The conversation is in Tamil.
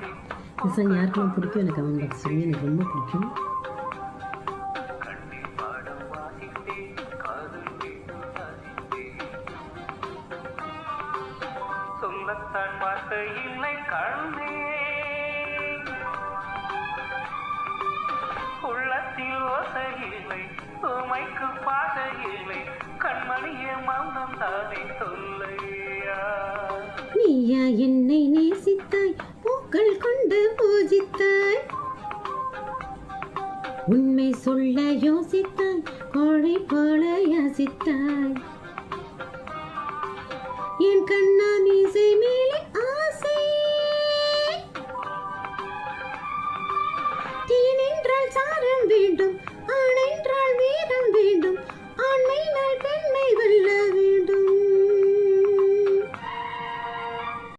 இந்த சாங் யாருக்கெல்லாம் பிடிக்கும் எனக்கு கமெண்ட் பாக்ஸ் சொல்லுங்க. எனக்கு ரொம்ப பிடிக்கும். சொல்லத்தான் வார்த்தை இல்லை கண்ணே, உள்ளத்தில் ஓசை இல்லை, உமைக்கு பாதை இல்லை, கண்மணியே மௌனம் தானே சொல்லையா. நீயா என்னை நேசித்தாய், பூக்கள் கொண்டு பூஜித்தாய், உண்மை சொல்ல யோசித்தாய், கோழை போல யாசித்தாய், என் கண்ணா நீசை